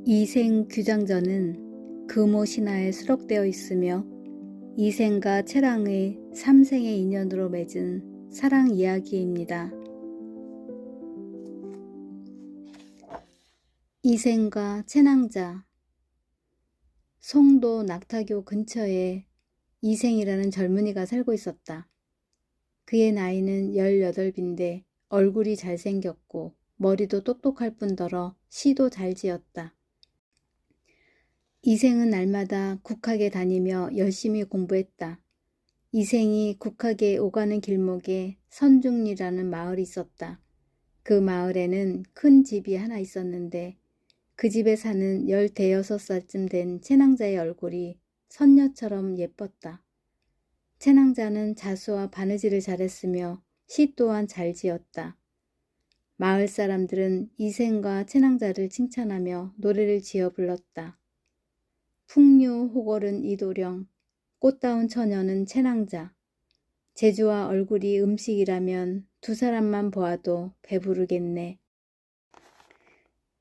이생 규장전은 금오 신화에 수록되어 있으며 이생과 채랑의 삼생의 인연으로 맺은 사랑 이야기입니다. 이생과 채낭자. 송도 낙타교 근처에 이생이라는 젊은이가 살고 있었다. 그의 나이는 18인데 얼굴이 잘생겼고 머리도 똑똑할 뿐더러 시도 잘 지었다. 이생은 날마다 국학에 다니며 열심히 공부했다. 이생이 국학에 오가는 길목에 선중리라는 마을이 있었다. 그 마을에는 큰 집이 하나 있었는데 그 집에 사는 16살쯤 된 채낭자의 얼굴이 선녀처럼 예뻤다. 채낭자는 자수와 바느질을 잘했으며 시 또한 잘 지었다. 마을 사람들은 이생과 채낭자를 칭찬하며 노래를 지어 불렀다. 풍류 호걸은 이도령, 꽃다운 처녀는 채낭자. 재주와 얼굴이 음식이라면 두 사람만 보아도 배부르겠네.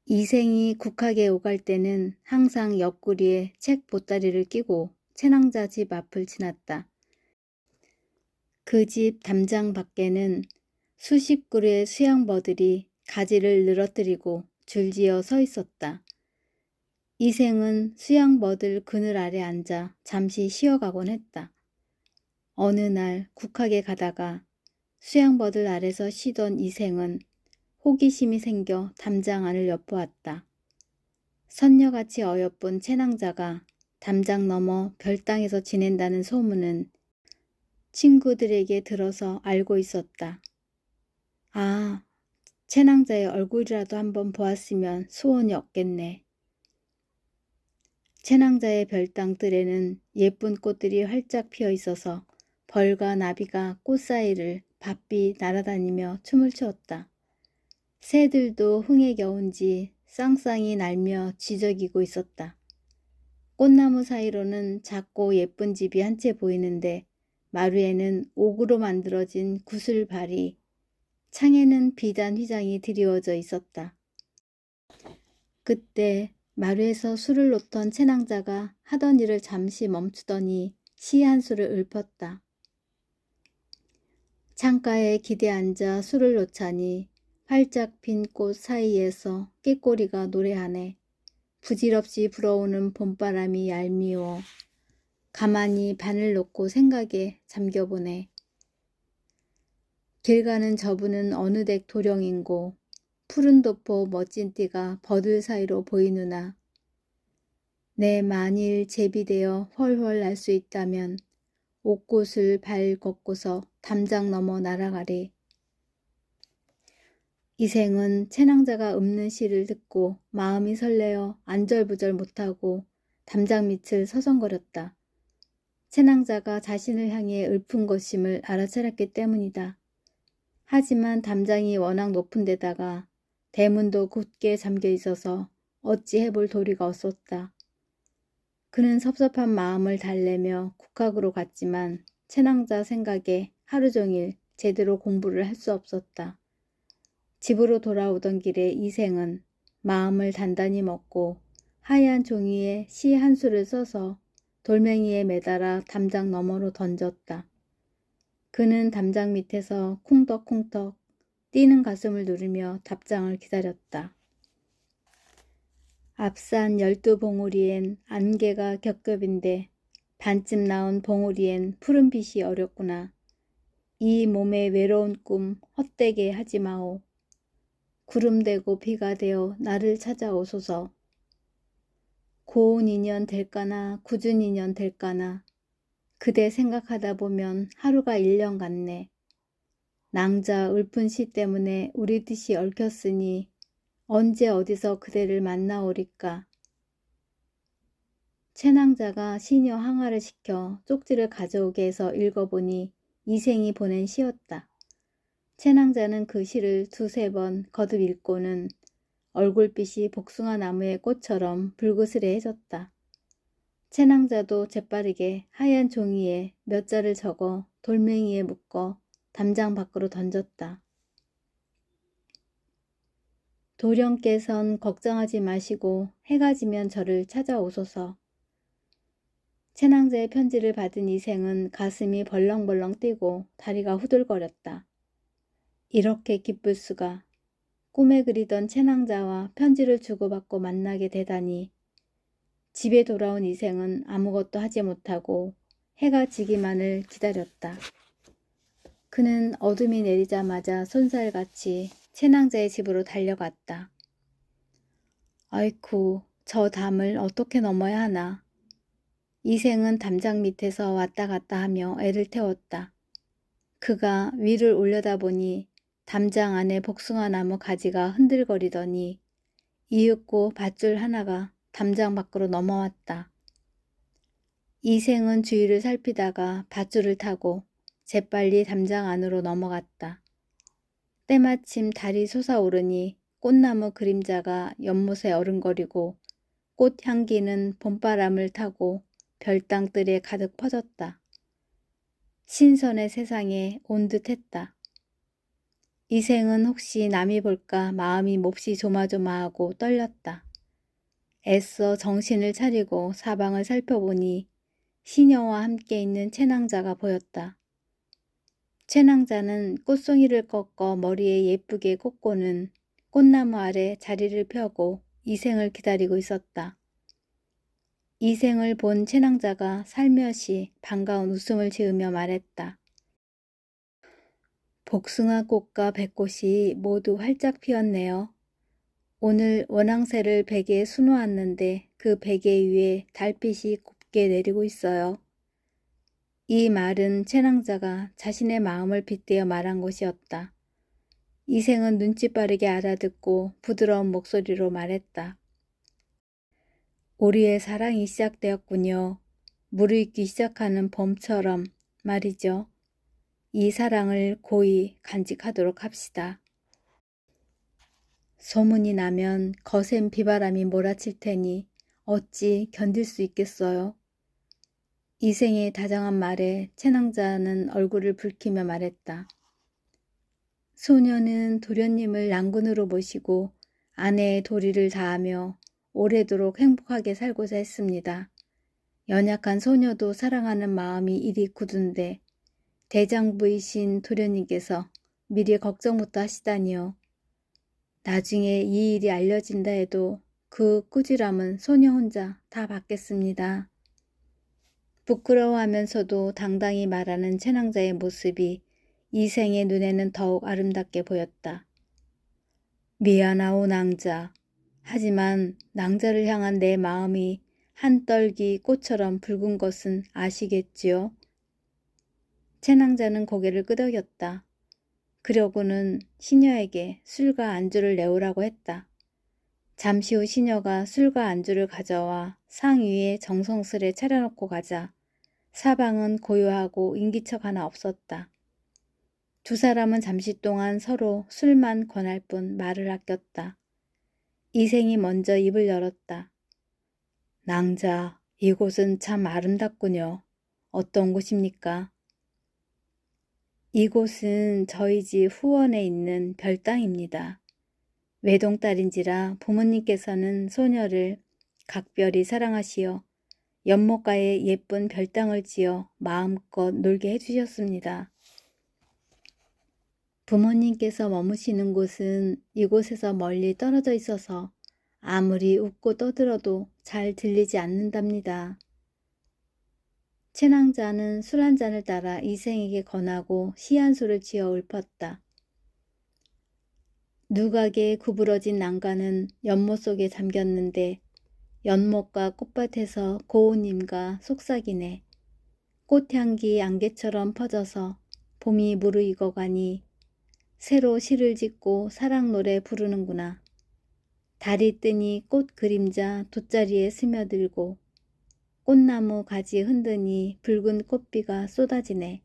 이생이 국학에 오갈 때는 항상 옆구리에 책 보따리를 끼고 채낭자 집 앞을 지났다. 그 집 담장 밖에는 수십 그루의 수양버들이 가지를 늘어뜨리고 줄지어 서 있었다. 이생은 수양버들 그늘 아래 앉아 잠시 쉬어가곤 했다. 어느 날 국학에 가다가 수양버들 아래서 쉬던 이생은 호기심이 생겨 담장 안을 엿보았다. 선녀같이 어여쁜 채낭자가 담장 너머 별당에서 지낸다는 소문은 친구들에게 들어서 알고 있었다. 아, 채낭자의 얼굴이라도 한번 보았으면 소원이 없겠네. 채낭자의 별당들에는 예쁜 꽃들이 활짝 피어 있어서 벌과 나비가 꽃 사이를 바삐 날아다니며 춤을 추었다. 새들도 흥에 겨운지 쌍쌍이 날며 지저귀고 있었다. 꽃나무 사이로는 작고 예쁜 집이 한 채 보이는데 마루에는 옥으로 만들어진 구슬발이, 창에는 비단 휘장이 드리워져 있었다. 그때 마루에서 술을 놓던 채낭자가 하던 일을 잠시 멈추더니 시 한 수를 읊었다. 창가에 기대 앉아 술을 놓자니 활짝 핀 꽃 사이에서 꾀꼬리가 노래하네. 부질없이 불어오는 봄바람이 얄미워 가만히 반을 놓고 생각에 잠겨보네. 길 가는 저분은 어느 댁 도령인고 푸른 도포 멋진 띠가 버들 사이로 보이누나. 내 만일 제비되어 훨훨 날 수 있다면 옥꽃을 발 걷고서 담장 넘어 날아가리. 이생은 채낭자가 읊는 시를 듣고 마음이 설레어 안절부절 못하고 담장 밑을 서성거렸다. 채낭자가 자신을 향해 읊은 것임을 알아차렸기 때문이다. 하지만 담장이 워낙 높은 데다가 대문도 굳게 잠겨 있어서 어찌 해볼 도리가 없었다. 그는 섭섭한 마음을 달래며 국학으로 갔지만 채낭자 생각에 하루 종일 제대로 공부를 할 수 없었다. 집으로 돌아오던 길에 이생은 마음을 단단히 먹고 하얀 종이에 시 한 수를 써서 돌멩이에 매달아 담장 너머로 던졌다. 그는 담장 밑에서 쿵덕쿵덕 뛰는 가슴을 누르며 답장을 기다렸다. 앞산 12봉우리엔 안개가 겹겹인데 반쯤 나온 봉우리엔 푸른빛이 어렵구나. 이 몸의 외로운 꿈 헛되게 하지 마오. 구름 되고 비가 되어 나를 찾아오소서. 고운 인연 될까나 굳은 인연 될까나 그대 생각하다 보면 하루가 1년 같네. 낭자 읊은 시 때문에 우리 뜻이 얽혔으니 언제 어디서 그대를 만나오리까. 채낭자가 시녀 항아를 시켜 쪽지를 가져오게 해서 읽어보니 이생이 보낸 시였다. 채낭자는 그 시를 두세 번 거듭 읽고는 얼굴빛이 복숭아 나무의 꽃처럼 불그스레해졌다. 채낭자도 재빠르게 하얀 종이에 몇 자를 적어 돌멩이에 묶어 담장 밖으로 던졌다. 도령께선 걱정하지 마시고 해가 지면 저를 찾아오소서. 채낭자의 편지를 받은 이생은 가슴이 벌렁벌렁 뛰고 다리가 후들거렸다. 이렇게 기쁠 수가. 꿈에 그리던 채낭자와 편지를 주고받고 만나게 되다니. 집에 돌아온 이생은 아무것도 하지 못하고 해가 지기만을 기다렸다. 그는 어둠이 내리자마자 쏜살같이 채낭자의 집으로 달려갔다. 아이쿠, 저 담을 어떻게 넘어야 하나. 이생은 담장 밑에서 왔다 갔다 하며 애를 태웠다. 그가 위를 올려다보니 담장 안에 복숭아 나무 가지가 흔들거리더니 이윽고 밧줄 하나가 담장 밖으로 넘어왔다. 이생은 주위를 살피다가 밧줄을 타고 재빨리 담장 안으로 넘어갔다. 때마침 달이 솟아오르니 꽃나무 그림자가 연못에 어른거리고 꽃 향기는 봄바람을 타고 별땅들에 가득 퍼졌다. 신선의 세상에 온 듯했다. 이생은 혹시 남이 볼까 마음이 몹시 조마조마하고 떨렸다. 애써 정신을 차리고 사방을 살펴보니 시녀와 함께 있는 채낭자가 보였다. 채낭자는 꽃송이를 꺾어 머리에 예쁘게 꽂고는 꽃나무 아래 자리를 펴고 이생을 기다리고 있었다. 이생을 본 채낭자가 살며시 반가운 웃음을 지으며 말했다. 복숭아꽃과 백꽃이 모두 활짝 피었네요. 오늘 원앙새를 베개에 수놓았는데 그 베개 위에 달빛이 곱게 내리고 있어요. 이 말은 채낭자가 자신의 마음을 빗대어 말한 것이었다. 이생은 눈치 빠르게 알아듣고 부드러운 목소리로 말했다. 우리의 사랑이 시작되었군요. 무르익기 시작하는 봄처럼 말이죠. 이 사랑을 고이 간직하도록 합시다. 소문이 나면 거센 비바람이 몰아칠 테니 어찌 견딜 수 있겠어요. 이생의 다정한 말에 채낭자는 얼굴을 붉히며 말했다. 소녀는 도련님을 낭군으로 모시고 아내의 도리를 다하며 오래도록 행복하게 살고자 했습니다. 연약한 소녀도 사랑하는 마음이 이리 굳은데 대장부이신 도련님께서 미리 걱정부터 하시다니요. 나중에 이 일이 알려진다 해도 그 꾸지람은 소녀 혼자 다 받겠습니다. 부끄러워하면서도 당당히 말하는 채낭자의 모습이 이생의 눈에는 더욱 아름답게 보였다. 미안하오 낭자. 하지만 낭자를 향한 내 마음이 한 떨기 꽃처럼 붉은 것은 아시겠지요? 채낭자는 고개를 끄덕였다. 그러고는 시녀에게 술과 안주를 내오라고 했다. 잠시 후 시녀가 술과 안주를 가져와 상 위에 정성스레 차려놓고 가자 사방은 고요하고 인기척 하나 없었다. 두 사람은 잠시 동안 서로 술만 권할 뿐 말을 아꼈다. 이생이 먼저 입을 열었다. 낭자, 이곳은 참 아름답군요. 어떤 곳입니까? 이곳은 저희 집 후원에 있는 별당입니다. 외동딸인지라 부모님께서는 소녀를 각별히 사랑하시어 연못가에 예쁜 별당을 지어 마음껏 놀게 해주셨습니다. 부모님께서 머무시는 곳은 이곳에서 멀리 떨어져 있어서 아무리 웃고 떠들어도 잘 들리지 않는답니다. 채낭자는 술 한 잔을 따라 이생에게 권하고 시한수를 지어 읊었다. 누각에 구부러진 난간은 연못 속에 잠겼는데 연못과 꽃밭에서 고운님과 속삭이네. 꽃향기 안개처럼 퍼져서 봄이 무르익어가니 새로 시를 짓고 사랑 노래 부르는구나. 달이 뜨니 꽃 그림자 돗자리에 스며들고 꽃나무 가지 흔드니 붉은 꽃비가 쏟아지네.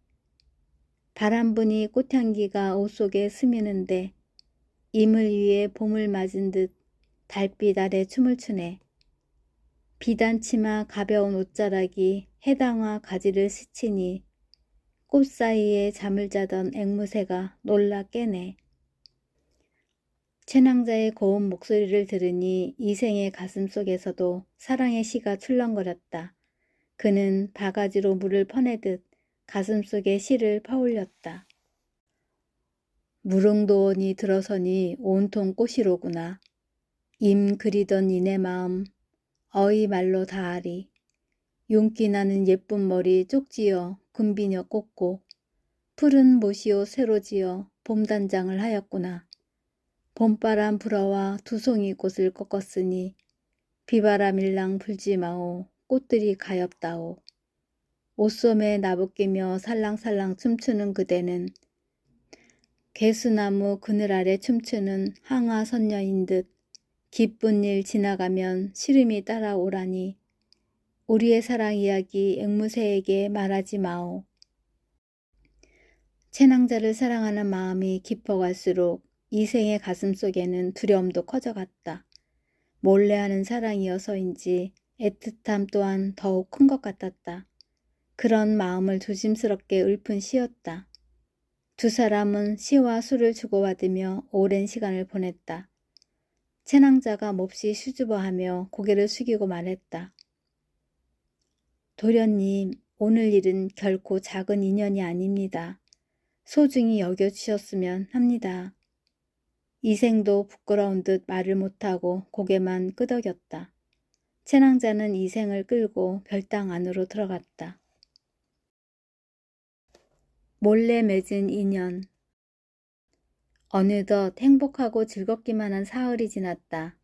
바람 부니 꽃향기가 옷 속에 스미는데 이물 위에 봄을 맞은 듯 달빛 아래 춤을 추네. 비단 치마 가벼운 옷자락이 해당화 가지를 스치니 꽃 사이에 잠을 자던 앵무새가 놀라 깨네. 채낭자의 고운 목소리를 들으니 이생의 가슴속에서도 사랑의 시가 출렁거렸다. 그는 바가지로 물을 퍼내듯 가슴속에 시를 퍼올렸다. 무릉도원이 들어서니 온통 꽃이로구나. 임 그리던 이내 마음 어이 말로 다하리. 윤기 나는 예쁜 머리 쪽지어 군비녀 꽂고 푸른 모시옷 새로 지어 봄단장을 하였구나. 봄바람 불어와 두송이 꽃을 꺾었으니 비바람 일랑 불지 마오. 꽃들이 가엾다오. 옷소매 나부끼며 살랑살랑 춤추는 그대는 개수나무 그늘 아래 춤추는 항아 선녀인 듯 기쁜 일 지나가면 시름이 따라오라니 우리의 사랑 이야기 앵무새에게 말하지 마오. 채낭자를 사랑하는 마음이 깊어갈수록 이생의 가슴속에는 두려움도 커져갔다. 몰래 하는 사랑이어서인지 애틋함 또한 더욱 큰 것 같았다. 그런 마음을 조심스럽게 읊은 시였다. 두 사람은 시와 술을 주고받으며 오랜 시간을 보냈다. 채낭자가 몹시 수줍어하며 고개를 숙이고 말했다. 도련님, 오늘 일은 결코 작은 인연이 아닙니다. 소중히 여겨주셨으면 합니다. 이생도 부끄러운 듯 말을 못하고 고개만 끄덕였다. 채낭자는 이생을 끌고 별당 안으로 들어갔다. 몰래 맺은 인연. 어느덧 행복하고 즐겁기만 한 사흘이 지났다.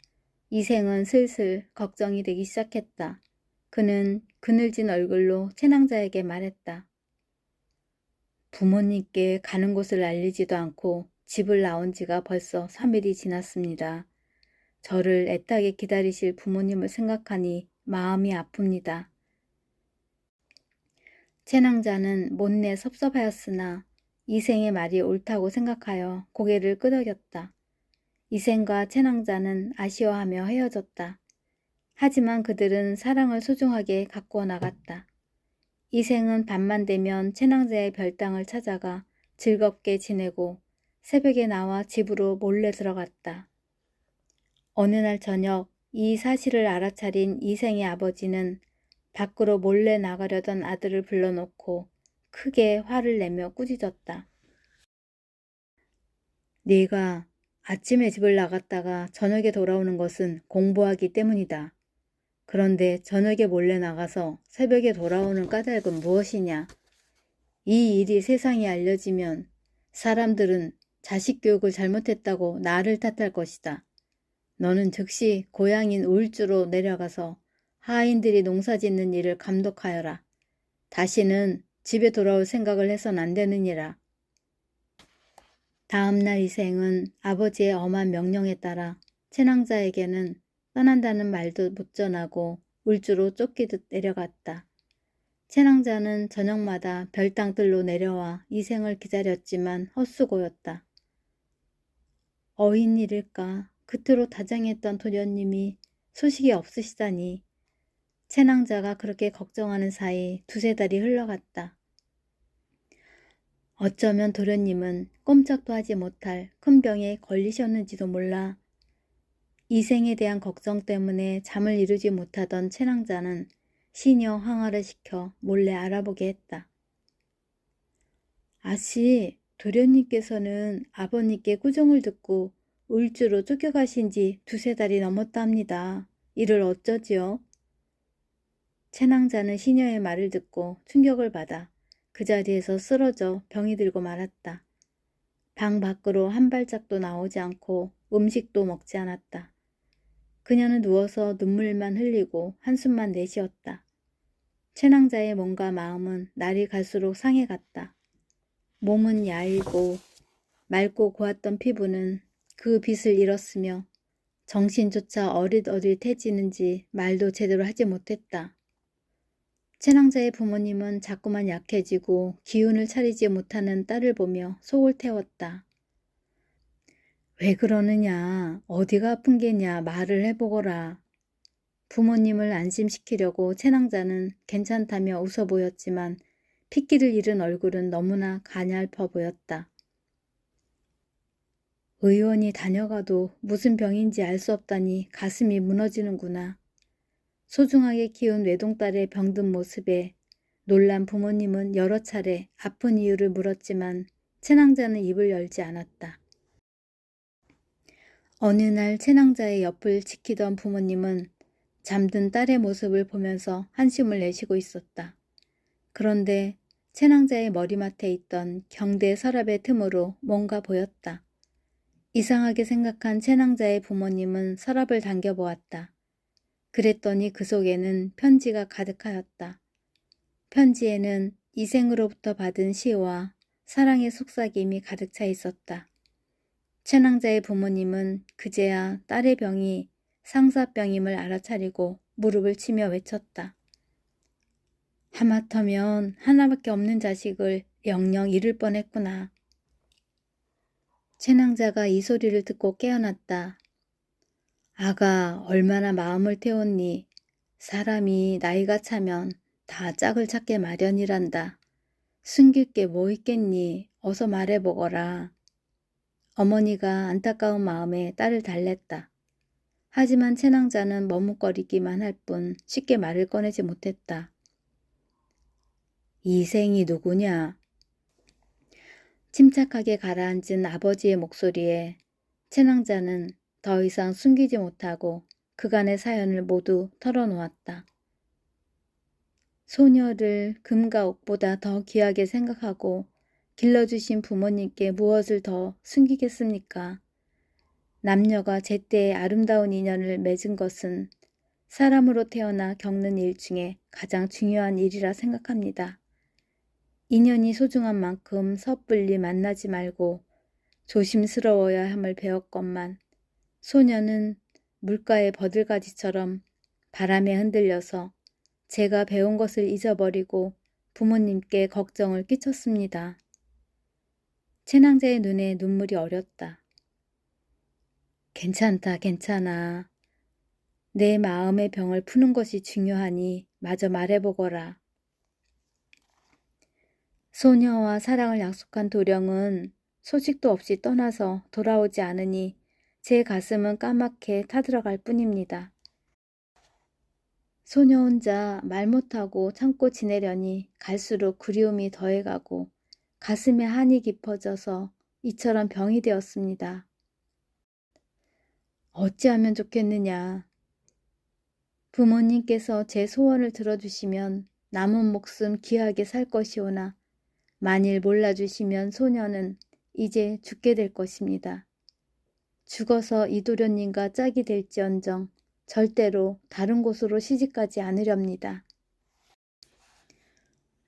이생은 슬슬 걱정이 되기 시작했다. 그는 그늘진 얼굴로 채낭자에게 말했다. 부모님께 가는 곳을 알리지도 않고 집을 나온 지가 벌써 3일이 지났습니다. 저를 애타게 기다리실 부모님을 생각하니 마음이 아픕니다. 채낭자는 못내 섭섭하였으나 이생의 말이 옳다고 생각하여 고개를 끄덕였다. 이생과 채낭자는 아쉬워하며 헤어졌다. 하지만 그들은 사랑을 소중하게 가꾸어 나갔다. 이생은 밤만 되면 채낭자의 별당을 찾아가 즐겁게 지내고 새벽에 나와 집으로 몰래 들어갔다. 어느 날 저녁 이 사실을 알아차린 이생의 아버지는 밖으로 몰래 나가려던 아들을 불러놓고 크게 화를 내며 꾸짖었다. 네가 아침에 집을 나갔다가 저녁에 돌아오는 것은 공부하기 때문이다. 그런데 저녁에 몰래 나가서 새벽에 돌아오는 까닭은 무엇이냐? 이 일이 세상에 알려지면 사람들은 자식 교육을 잘못했다고 나를 탓할 것이다. 너는 즉시 고향인 울주로 내려가서 하인들이 농사짓는 일을 감독하여라. 다시는 집에 돌아올 생각을 해선 안 되느니라. 다음 날 이생은 아버지의 엄한 명령에 따라 채낭자에게는 떠난다는 말도 못 전하고 울주로 쫓기듯 내려갔다. 채낭자는 저녁마다 별당들로 내려와 이생을 기다렸지만 헛수고였다. 어인일일까 그토록 다정했던 도련님이 소식이 없으시다니. 채낭자가 그렇게 걱정하는 사이 두세 달이 흘러갔다. 어쩌면 도련님은 꼼짝도 하지 못할 큰 병에 걸리셨는지도 몰라. 이생에 대한 걱정 때문에 잠을 이루지 못하던 채낭자는 시녀 항아를 시켜 몰래 알아보게 했다. 아씨, 도련님께서는 아버님께 꾸중을 듣고 울주로 쫓겨가신 지 두세 달이 넘었다 합니다. 이를 어쩌지요? 채낭자는 시녀의 말을 듣고 충격을 받아 그 자리에서 쓰러져 병이 들고 말았다. 방 밖으로 한 발짝도 나오지 않고 음식도 먹지 않았다. 그녀는 누워서 눈물만 흘리고 한숨만 내쉬었다. 채낭자의 몸과 마음은 날이 갈수록 상해갔다. 몸은 야이고 맑고 고왔던 피부는 그 빛을 잃었으며 정신조차 어릿어릿해지는지 말도 제대로 하지 못했다. 채낭자의 부모님은 자꾸만 약해지고 기운을 차리지 못하는 딸을 보며 속을 태웠다. 왜 그러느냐, 어디가 아픈 게냐 말을 해보거라. 부모님을 안심시키려고 채낭자는 괜찮다며 웃어 보였지만 핏기를 잃은 얼굴은 너무나 가냘퍼 보였다. 의원이 다녀가도 무슨 병인지 알 수 없다니 가슴이 무너지는구나. 소중하게 키운 외동딸의 병든 모습에 놀란 부모님은 여러 차례 아픈 이유를 물었지만 채낭자는 입을 열지 않았다. 어느 날 채낭자의 옆을 지키던 부모님은 잠든 딸의 모습을 보면서 한숨을 내쉬고 있었다. 그런데 채낭자의 머리맡에 있던 경대 서랍의 틈으로 뭔가 보였다. 이상하게 생각한 채낭자의 부모님은 서랍을 당겨보았다. 그랬더니 그 속에는 편지가 가득하였다. 편지에는 이생으로부터 받은 시와 사랑의 속삭임이 가득 차 있었다. 채낭자의 부모님은 그제야 딸의 병이 상사병임을 알아차리고 무릎을 치며 외쳤다. 하마터면 하나밖에 없는 자식을 영영 잃을 뻔했구나. 채낭자가 이 소리를 듣고 깨어났다. 아가 얼마나 마음을 태웠니. 사람이 나이가 차면 다 짝을 찾게 마련이란다. 숨길 게 뭐 있겠니. 어서 말해보거라. 어머니가 안타까운 마음에 딸을 달랬다. 하지만 채낭자는 머뭇거리기만 할 뿐 쉽게 말을 꺼내지 못했다. 이생이 누구냐? 침착하게 가라앉은 아버지의 목소리에 채낭자는 더 이상 숨기지 못하고 그간의 사연을 모두 털어놓았다. 소녀를 금과 옥보다 더 귀하게 생각하고 길러주신 부모님께 무엇을 더 숨기겠습니까? 남녀가 제때에 아름다운 인연을 맺은 것은 사람으로 태어나 겪는 일 중에 가장 중요한 일이라 생각합니다. 인연이 소중한 만큼 섣불리 만나지 말고 조심스러워야 함을 배웠건만 소녀는 물가의 버들가지처럼 바람에 흔들려서 제가 배운 것을 잊어버리고 부모님께 걱정을 끼쳤습니다. 채낭자의 눈에 눈물이 어렸다. 괜찮다, 괜찮아. 내 마음의 병을 푸는 것이 중요하니 마저 말해보거라. 소녀와 사랑을 약속한 도령은 소식도 없이 떠나서 돌아오지 않으니 제 가슴은 까맣게 타들어갈 뿐입니다. 소녀 혼자 말 못하고 참고 지내려니 갈수록 그리움이 더해가고 가슴에 한이 깊어져서 이처럼 병이 되었습니다. 어찌하면 좋겠느냐. 부모님께서 제 소원을 들어주시면 남은 목숨 귀하게 살 것이오나 만일 몰라주시면 소녀는 이제 죽게 될 것입니다. 죽어서 이도련님과 짝이 될지언정 절대로 다른 곳으로 시집가지 않으렵니다.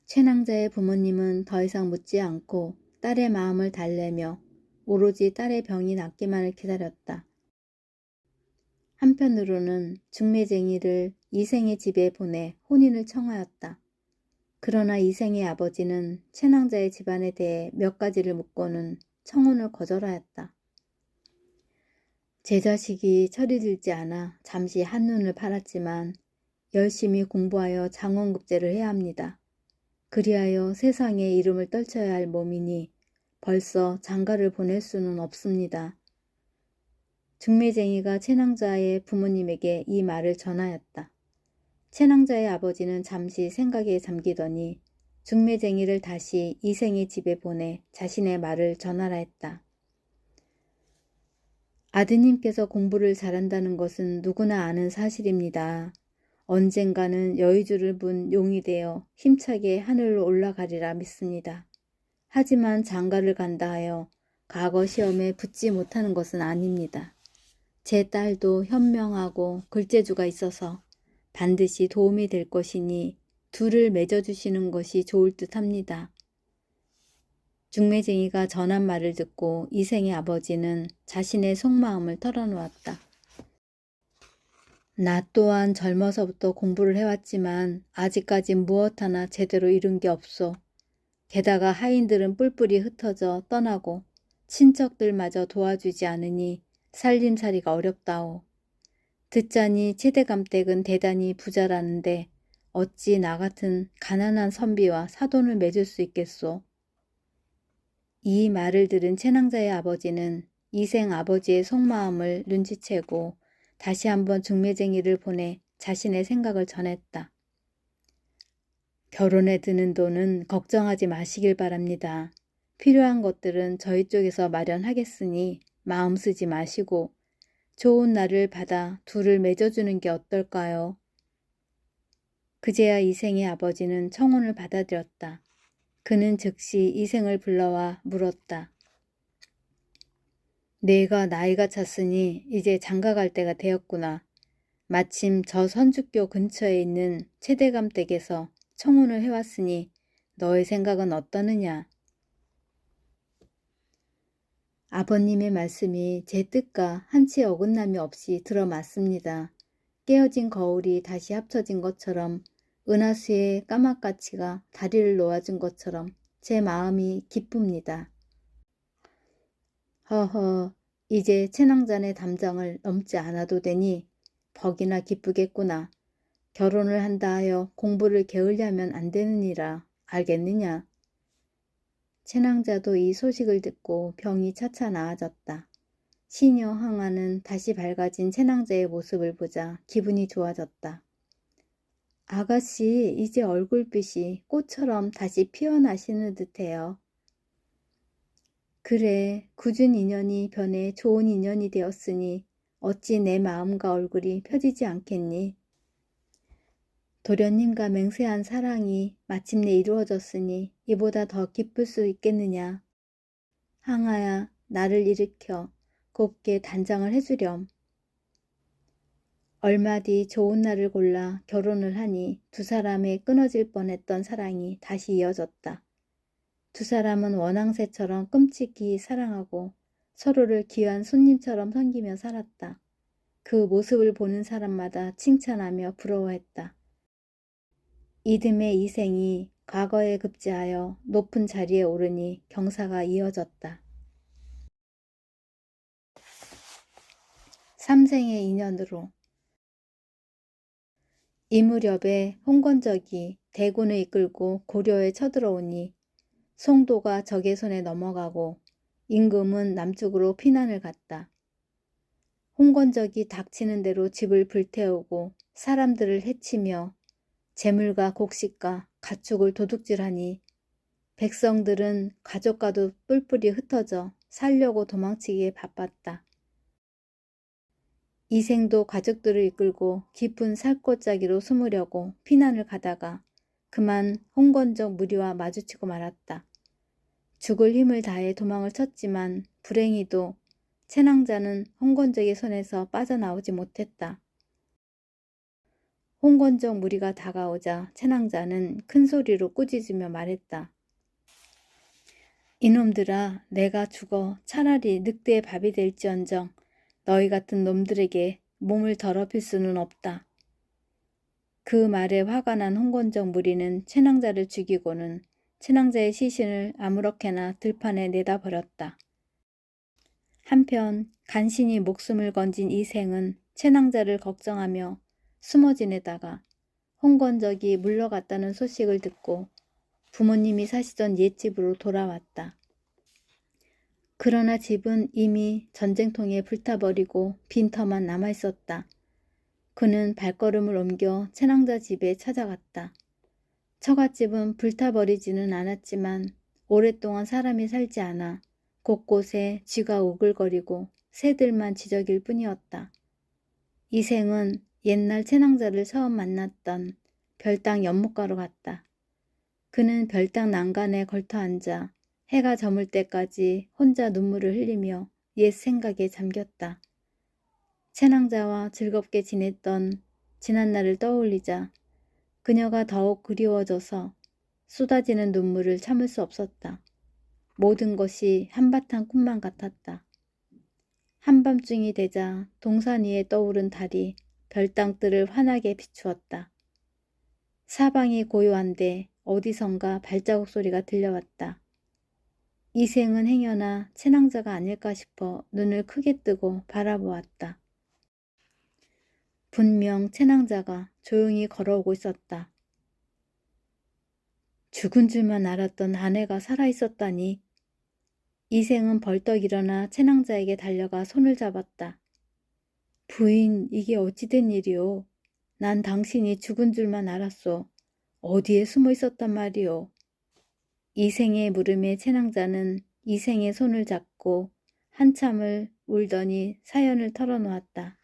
채낭자의 부모님은 더 이상 묻지 않고 딸의 마음을 달래며 오로지 딸의 병이 낫기만을 기다렸다. 한편으로는 중매쟁이를 이생의 집에 보내 혼인을 청하였다. 그러나 이생의 아버지는 채낭자의 집안에 대해 몇 가지를 묻고는 청혼을 거절하였다. 제 자식이 철이 들지 않아 잠시 한눈을 팔았지만 열심히 공부하여 장원급제를 해야 합니다. 그리하여 세상에 이름을 떨쳐야 할 몸이니 벌써 장가를 보낼 수는 없습니다. 중매쟁이가 채낭자의 부모님에게 이 말을 전하였다. 채낭자의 아버지는 잠시 생각에 잠기더니 중매쟁이를 다시 이생의 집에 보내 자신의 말을 전하라 했다. 아드님께서 공부를 잘한다는 것은 누구나 아는 사실입니다. 언젠가는 여의주를 분 용이 되어 힘차게 하늘로 올라가리라 믿습니다. 하지만 장가를 간다 하여 과거 시험에 붙지 못하는 것은 아닙니다. 제 딸도 현명하고 글재주가 있어서 반드시 도움이 될 것이니 둘을 맺어주시는 것이 좋을 듯 합니다. 중매쟁이가 전한 말을 듣고 이생의 아버지는 자신의 속마음을 털어놓았다. 나 또한 젊어서부터 공부를 해왔지만 아직까지 무엇 하나 제대로 이룬 게 없소. 게다가 하인들은 뿔뿔이 흩어져 떠나고 친척들마저 도와주지 않으니 살림살이가 어렵다오. 듣자니 채대감댁은 대단히 부자라는데 어찌 나 같은 가난한 선비와 사돈을 맺을 수 있겠소. 이 말을 들은 채낭자의 아버지는 이생 아버지의 속마음을 눈치채고 다시 한번 중매쟁이를 보내 자신의 생각을 전했다. 결혼에 드는 돈은 걱정하지 마시길 바랍니다. 필요한 것들은 저희 쪽에서 마련하겠으니 마음 쓰지 마시고 좋은 날을 받아 둘을 맺어주는 게 어떨까요? 그제야 이생의 아버지는 청혼을 받아들였다. 그는 즉시 이생을 불러와 물었다. 내가 나이가 찼으니 이제 장가갈 때가 되었구나. 마침 저 선주교 근처에 있는 채대감 댁에서 청혼을 해왔으니 너의 생각은 어떠느냐? 아버님의 말씀이 제 뜻과 한치 어긋남이 없이 들어맞습니다. 깨어진 거울이 다시 합쳐진 것처럼 은하수의 까맣가치가 다리를 놓아준 것처럼 제 마음이 기쁩니다. 허허, 이제 채낭잔의 담장을 넘지 않아도 되니 벅이나 기쁘겠구나. 결혼을 한다 하여 공부를 게을리하면 안 되느니라. 알겠느냐? 채낭자도 이 소식을 듣고 병이 차차 나아졌다. 시녀 항아는 다시 밝아진 채낭자의 모습을 보자 기분이 좋아졌다. 아가씨, 이제 얼굴빛이 꽃처럼 다시 피어나시는 듯해요. 그래, 굳은 인연이 변해 좋은 인연이 되었으니 어찌 내 마음과 얼굴이 펴지지 않겠니? 도련님과 맹세한 사랑이 마침내 이루어졌으니 이보다 더 기쁠 수 있겠느냐. 항아야, 나를 일으켜 곱게 단장을 해주렴. 얼마 뒤 좋은 날을 골라 결혼을 하니 두 사람의 끊어질 뻔했던 사랑이 다시 이어졌다. 두 사람은 원앙새처럼 끔찍히 사랑하고 서로를 귀한 손님처럼 섬기며 살았다. 그 모습을 보는 사람마다 칭찬하며 부러워했다. 이듬해 이생이 과거에 급제하여 높은 자리에 오르니 경사가 이어졌다. 삼생의 인연으로. 이 무렵에 홍건적이 대군을 이끌고 고려에 쳐들어오니 송도가 적의 손에 넘어가고 임금은 남쪽으로 피난을 갔다. 홍건적이 닥치는 대로 집을 불태우고 사람들을 해치며 재물과 곡식과 가축을 도둑질하니 백성들은 가족과도 뿔뿔이 흩어져 살려고 도망치기에 바빴다. 이생도 가족들을 이끌고 깊은 산골짜기로 숨으려고 피난을 가다가 그만 홍건적 무리와 마주치고 말았다. 죽을 힘을 다해 도망을 쳤지만 불행히도 채낭자는 홍건적의 손에서 빠져나오지 못했다. 홍건적 무리가 다가오자 채낭자는 큰 소리로 꾸짖으며 말했다. 이놈들아, 내가 죽어 차라리 늑대의 밥이 될지언정 너희 같은 놈들에게 몸을 더럽힐 수는 없다. 그 말에 화가 난 홍건적 무리는 채낭자를 죽이고는 채낭자의 시신을 아무렇게나 들판에 내다 버렸다. 한편 간신히 목숨을 건진 이생은 채낭자를 걱정하며 숨어 지내다가 홍건적이 물러갔다는 소식을 듣고 부모님이 사시던 옛집으로 돌아왔다. 그러나 집은 이미 전쟁통에 불타버리고 빈터만 남아있었다. 그는 발걸음을 옮겨 채낭자 집에 찾아갔다. 처갓집은 불타버리지는 않았지만 오랫동안 사람이 살지 않아 곳곳에 쥐가 오글거리고 새들만 지저길 뿐이었다. 이생은 옛날 채낭자를 처음 만났던 별당 연못가로 갔다. 그는 별당 난간에 걸터 앉아 해가 저물 때까지 혼자 눈물을 흘리며 옛 생각에 잠겼다. 채낭자와 즐겁게 지냈던 지난날을 떠올리자 그녀가 더욱 그리워져서 쏟아지는 눈물을 참을 수 없었다. 모든 것이 한바탕 꿈만 같았다. 한밤중이 되자 동산 위에 떠오른 달이 별땅들을 환하게 비추었다. 사방이 고요한데 어디선가 발자국 소리가 들려왔다. 이생은 행여나 채낭자가 아닐까 싶어 눈을 크게 뜨고 바라보았다. 분명 채낭자가 조용히 걸어오고 있었다. 죽은 줄만 알았던 아내가 살아있었다니. 이생은 벌떡 일어나 채낭자에게 달려가 손을 잡았다. 부인, 이게 어찌된 일이오? 난 당신이 죽은 줄만 알았소. 어디에 숨어 있었단 말이오? 이생의 물음에 채낭자는 이생의 손을 잡고 한참을 울더니 사연을 털어놓았다.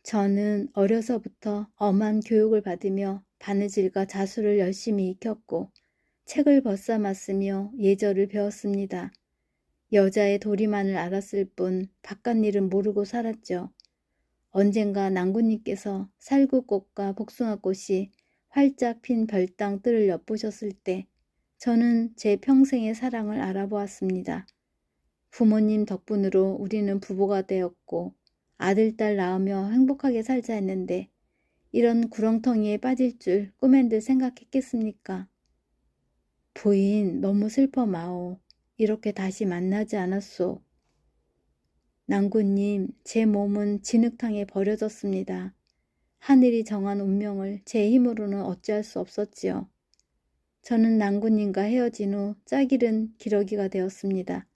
저는 어려서부터 엄한 교육을 받으며 바느질과 자수를 열심히 익혔고 책을 벗삼았으며 예절을 배웠습니다. 여자의 도리만을 알았을 뿐 바깥일은 모르고 살았죠. 언젠가 낭군님께서 살구꽃과 복숭아꽃이 활짝 핀 별당 뜰을 엿보셨을 때 저는 제 평생의 사랑을 알아보았습니다. 부모님 덕분으로 우리는 부부가 되었고 아들, 딸 낳으며 행복하게 살자 했는데 이런 구렁텅이에 빠질 줄 꿈엔들 생각했겠습니까? 부인, 너무 슬퍼 마오. 이렇게 다시 만나지 않았소. 낭군님, 제 몸은 진흙탕에 버려졌습니다. 하늘이 정한 운명을 제 힘으로는 어찌할 수 없었지요. 저는 낭군님과 헤어진 후 짝잃은 기러기가 되었습니다.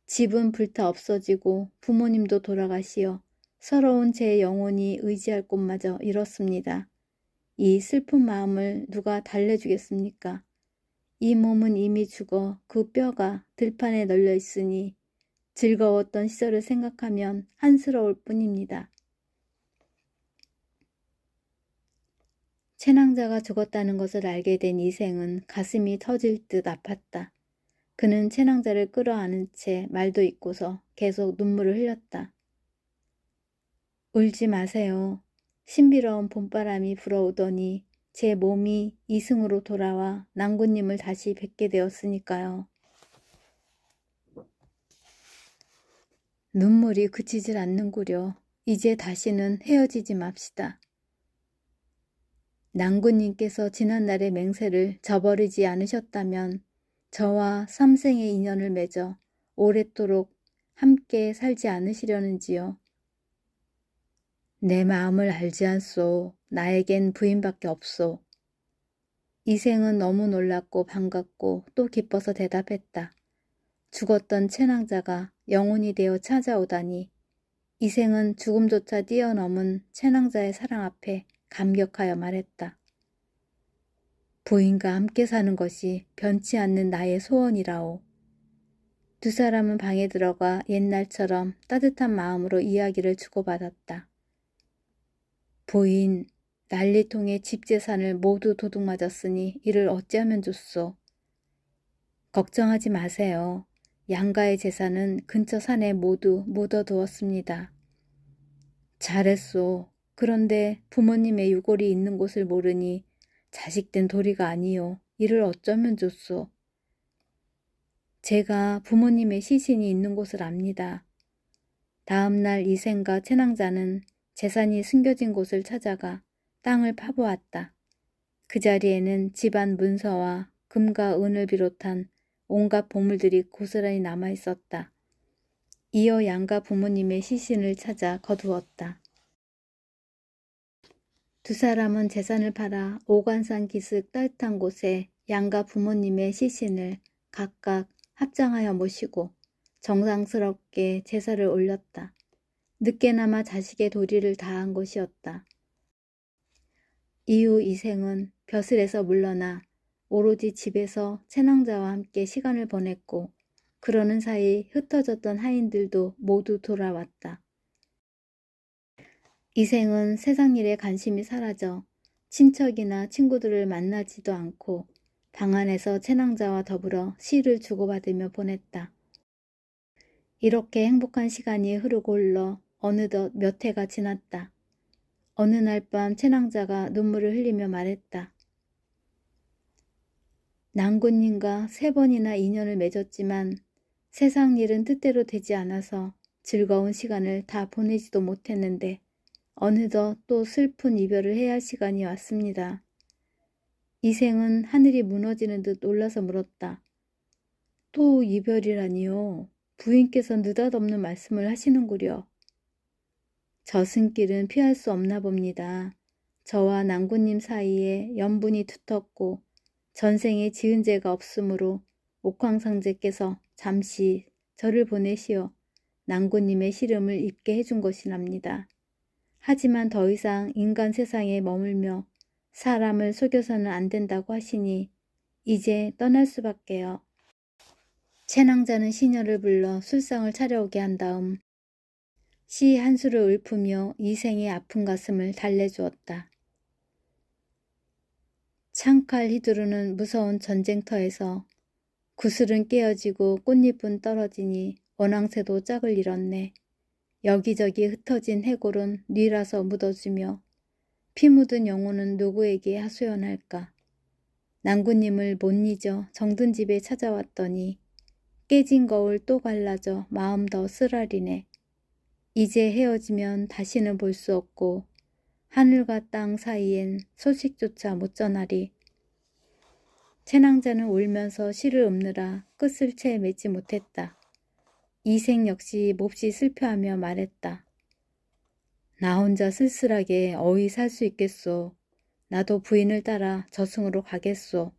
집은 불타 없어지고 부모님도 돌아가시어 서러운 제 영혼이 의지할 곳마저 잃었습니다. 이 슬픈 마음을 누가 달래주겠습니까? 이 몸은 이미 죽어 그 뼈가 들판에 널려 있으니 즐거웠던 시절을 생각하면 한스러울 뿐입니다. 채낭자가 죽었다는 것을 알게 된 이생은 가슴이 터질 듯 아팠다. 그는 채낭자를 끌어안은 채 말도 잇고서 계속 눈물을 흘렸다. 울지 마세요. 신비로운 봄바람이 불어오더니 제 몸이 이승으로 돌아와 낭군님을 다시 뵙게 되었으니까요. 눈물이 그치질 않는구려. 이제 다시는 헤어지지 맙시다. 낭군님께서 지난날의 맹세를 저버리지 않으셨다면 저와 삼생의 인연을 맺어 오랫도록 함께 살지 않으시려는지요. 내 마음을 알지 않소. 나에겐 부인밖에 없소. 이생은 너무 놀랐고 반갑고 또 기뻐서 대답했다. 죽었던 채낭자가 영혼이 되어 찾아오다니. 이생은 죽음조차 뛰어넘은 채낭자의 사랑 앞에 감격하여 말했다. 부인과 함께 사는 것이 변치 않는 나의 소원이라오. 두 사람은 방에 들어가 옛날처럼 따뜻한 마음으로 이야기를 주고받았다. 부인, 난리통에 집재산을 모두 도둑맞았으니 이를 어찌하면 좋소. 걱정하지 마세요. 양가의 재산은 근처 산에 모두 묻어두었습니다. 잘했소. 그런데 부모님의 유골이 있는 곳을 모르니 자식된 도리가 아니요. 이를 어쩌면 좋소. 제가 부모님의 시신이 있는 곳을 압니다. 다음 날 이생과 채낭자는 재산이 숨겨진 곳을 찾아가 땅을 파보았다. 그 자리에는 집안 문서와 금과 은을 비롯한 온갖 보물들이 고스란히 남아있었다. 이어 양가 부모님의 시신을 찾아 거두었다. 두 사람은 재산을 팔아 오관산 기슭 따뜻한 곳에 양가 부모님의 시신을 각각 합장하여 모시고 정성스럽게 제사를 올렸다. 늦게나마 자식의 도리를 다한 것이었다. 이후 이생은 벼슬에서 물러나 오로지 집에서 채낭자와 함께 시간을 보냈고 그러는 사이 흩어졌던 하인들도 모두 돌아왔다. 이생은 세상 일에 관심이 사라져 친척이나 친구들을 만나지도 않고 방 안에서 채낭자와 더불어 시를 주고받으며 보냈다. 이렇게 행복한 시간이 흐르고 흘러 어느덧 몇 해가 지났다. 어느 날 밤 채낭자가 눈물을 흘리며 말했다. 낭군님과 3번이나 인연을 맺었지만 세상 일은 뜻대로 되지 않아서 즐거운 시간을 다 보내지도 못했는데 어느덧 또 슬픈 이별을 해야 할 시간이 왔습니다. 이생은 하늘이 무너지는 듯 놀라서 물었다. 또 이별이라니요. 부인께서 느닷없는 말씀을 하시는구려. 저승길은 피할 수 없나 봅니다. 저와 낭군님 사이에 연분이 두텁고 전생에 지은 죄가 없으므로 옥황상제께서 잠시 저를 보내시어 낭군님의 시름을 입게 해준 것이랍니다. 하지만 더 이상 인간 세상에 머물며 사람을 속여서는 안 된다고 하시니 이제 떠날 수밖에요. 채낭자는 시녀를 불러 술상을 차려오게 한 다음 시 한 수를 읊으며 이생의 아픈 가슴을 달래주었다. 창칼 휘두르는 무서운 전쟁터에서 구슬은 깨어지고 꽃잎은 떨어지니 원앙새도 짝을 잃었네. 여기저기 흩어진 해골은 뉘라서 묻어주며 피 묻은 영혼은 누구에게 하소연할까. 낭군님을 못 잊어 정든 집에 찾아왔더니 깨진 거울 또 갈라져 마음 더 쓰라리네. 이제 헤어지면 다시는 볼 수 없고 하늘과 땅 사이엔 소식조차 못 전하리. 채낭자는 울면서 시를 읊느라 끝을 채 맺지 못했다. 이생 역시 몹시 슬퍼하며 말했다. 나 혼자 쓸쓸하게 어이 살 수 있겠소. 나도 부인을 따라 저승으로 가겠소.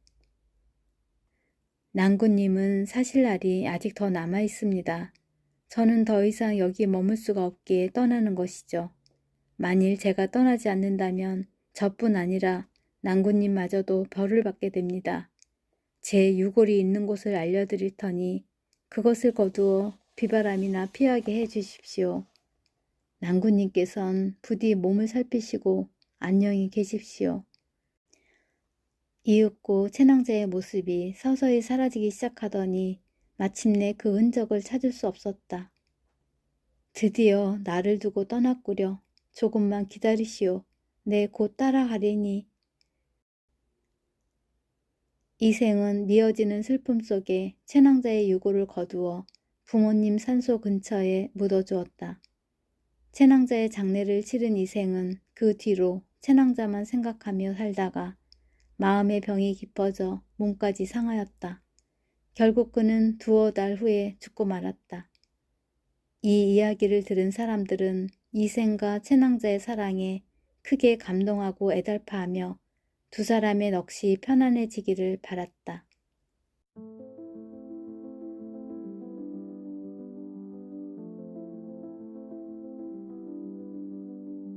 낭군님은 사실 날이 아직 더 남아 있습니다. 저는 더 이상 여기 머물 수가 없기에 떠나는 것이죠. 만일 제가 떠나지 않는다면 저뿐 아니라 낭군님마저도 벌을 받게 됩니다. 제 유골이 있는 곳을 알려드릴 터니 그것을 거두어 비바람이나 피하게 해 주십시오. 낭군님께선 부디 몸을 살피시고 안녕히 계십시오. 이윽고 채낭자의 모습이 서서히 사라지기 시작하더니 마침내 그 흔적을 찾을 수 없었다. 드디어 나를 두고 떠났구려. 조금만 기다리시오. 내 곧 따라가리니. 이생은 미어지는 슬픔 속에 채낭자의 유골을 거두어 부모님 산소 근처에 묻어주었다. 채낭자의 장례를 치른 이생은 그 뒤로 채낭자만 생각하며 살다가 마음의 병이 깊어져 몸까지 상하였다. 결국 그는 두어 달 후에 죽고 말았다. 이 이야기를 들은 사람들은 이생과 채낭자의 사랑에 크게 감동하고 애달파하며 두 사람의 넋이 편안해지기를 바랐다.